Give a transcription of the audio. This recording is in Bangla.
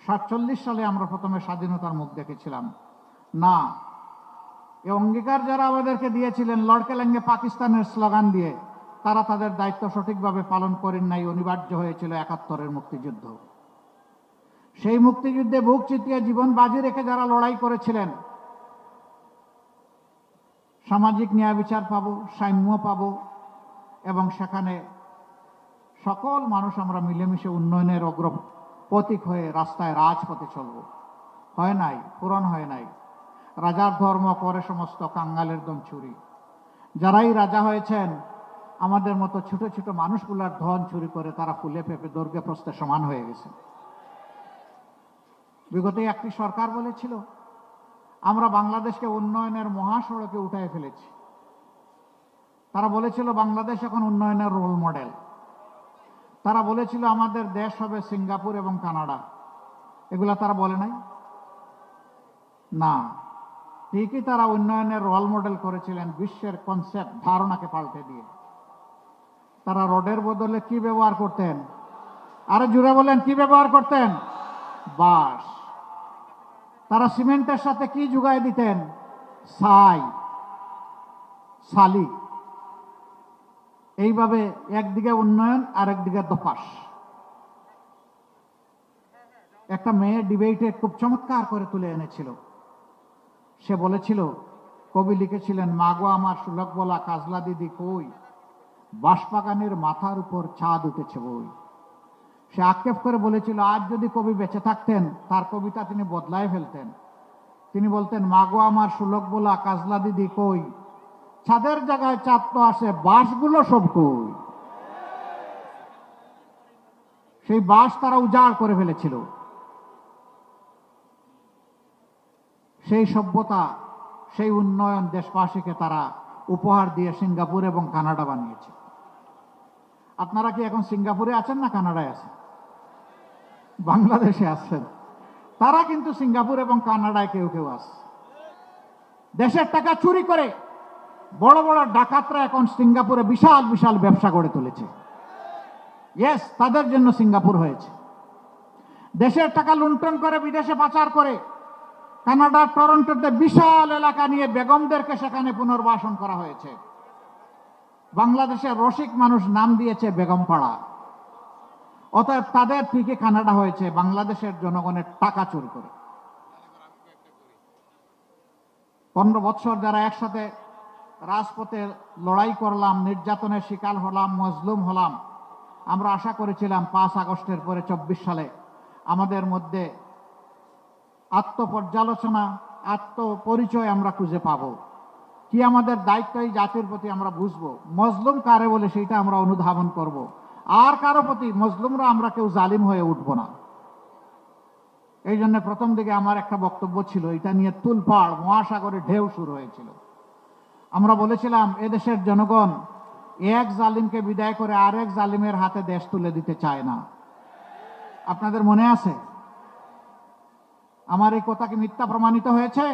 47 সালে আমরা প্রথমে স্বাধীনতার মুখ দেখেছিলাম না। এই অঙ্গীকার যারা আমাদেরকে দিয়েছিলেন লড়কে লেঙ্গে পাকিস্তানের স্লোগান দিয়ে, তারা তাদের দায়িত্ব সঠিকভাবে পালন করেন নাই। অনিবার্য হয়েছিল 71-এর মুক্তিযুদ্ধ। সেই মুক্তিযুদ্ধে বুক চিতিয়ে জীবন বাজি রেখে যারা লড়াই করেছিলেন, সামাজিক ন্যায় বিচার পাবো, সাম্য পাবো, এবং সেখানে সকল মানুষ আমরা মিলেমিশে উন্নয়নের অগ্রপথিক হয়ে রাস্তায় রাজপথে চলব। হয় নাই, পূরণ হয় নাই। রাজার ধর্ম করে সমস্ত কাঙ্গালের দম চুরি। যারাই রাজা হয়েছেন আমাদের মতো ছোট ছোট মানুষগুলার ধন চুরি করে তারা ফুলে ফেপে দৈর্ঘ্যে প্রস্থে সমান হয়ে গেছে। বিগত একটি সরকার বলেছিল আমরা বাংলাদেশকে উন্নয়নের মহাসড়কে উঠায় ফেলেছি। তারা বলেছিল বাংলাদেশ এখন উন্নয়নের রোল মডেল। তারা বলেছিল আমাদের দেশ হবে সিঙ্গাপুর এবং কানাডা। এগুলা তারা বলে নাই না। ঠিকই তারা উন্নয়নের রোল মডেল করেছিলেন বিশ্বের কনসেপ্ট ধারণাকে পাল্টে দিয়ে। তারা রোডের বদলে কি ব্যবহার করতেন? আরে জুড়ে বলেন, কি ব্যবহার করতেন? বাঁশ। তারা সিমেন্টের সাথে কি যোগায় দিতেন? ছাই, শালি। এইভাবে একদিকে উন্নয়ন আর একদিকে দোপাস। একটা মেয়ে ডিবেটে খুব চমৎকার করে তুলে এনেছিল। সে বলেছিল, কবি লিখেছিলেন, মাগো আমার সুলক বলা কাজলা দিদি কই, বাঁশবাগানের মাথার উপর চাঁদ উঠেছে বই। সে আক্ষেপ করে বলেছিল আজ যদি কবি বেঁচে থাকতেন তার কবিতা তিনি বদলায় ফেলতেন। তিনি বলতেন, মাগো আমার সুলক বলা কাজলা দিদি কই, ছাদের জায়গায় চাঁদ তো আসে, বাঁশগুলো সব কই। সেই বাঁশ তারা উজাড় করে ফেলেছিল। সেই সভ্যতা, সেই উন্নয়ন দেশবাসীকে তারা উপহার দিয়ে সিঙ্গাপুর এবং কানাডা বানিয়েছে। আপনারা কি এখন সিঙ্গাপুরে আছেন না কানাডায় আছেন? বাংলাদেশে আছেন। তারা কিন্তু সিঙ্গাপুর এবং কানাডায় কেউ কেউ আছে। দেশের টাকা চুরি করে বড় বড় ডাকাতরা এখন সিঙ্গাপুরে বিশাল বিশাল ব্যবসা গড়ে তুলেছে। ইয়েস, তাদের জন্য সিঙ্গাপুর হয়েছে। দেশের টাকা লুণ্ঠন করে বিদেশে পাচার করে কানাডার টরন্টোতে বিশাল এলাকা নিয়ে বেগমদেরকে সেখানে পুনর্বাসন করা হয়েছে। বাংলাদেশের রসিক মানুষ নাম দিয়েছে বেগমপাড়া। অতএব তাদের ঠিকই কানাডা হয়েছে বাংলাদেশের জনগণের টাকা চুরি করে। 15 বছর যারা একসাথে রাজপথে লড়াই করলাম, নির্যাতনের শিকার হলাম, মজলুম হলাম, আমরা আশা করেছিলাম 5 আগস্টের পরে 24 সালে আমাদের মধ্যে আত্মপর্যালোচনা, আত্মপরিচয় আমরা খুঁজে পাবো। কি আমাদের দায়িত্ব এই জাতির প্রতি আমরা বুঝবো। মজলুম কারে বলে সেইটা আমরা অনুধাবন করব। আর কারো প্রতি মজলুমরা আমরা কেউ জালিম হয়ে উঠবো না। এই জন্য প্রথম দিকে আমার একটা বক্তব্য ছিল, এটা নিয়ে তুলপাড় মহাসাগরে ঢেউ শুরু হয়েছিল। আমরা বলেছিলাম এদেশের জনগণ এক জালিমকে বিদায় করে আরেক জালিমের হাতে দেশ তুলে দিতে চায় না। আপনাদের মনে আছে? আমার এই কথা কি মিথ্যা প্রমাণিত হয়েছে?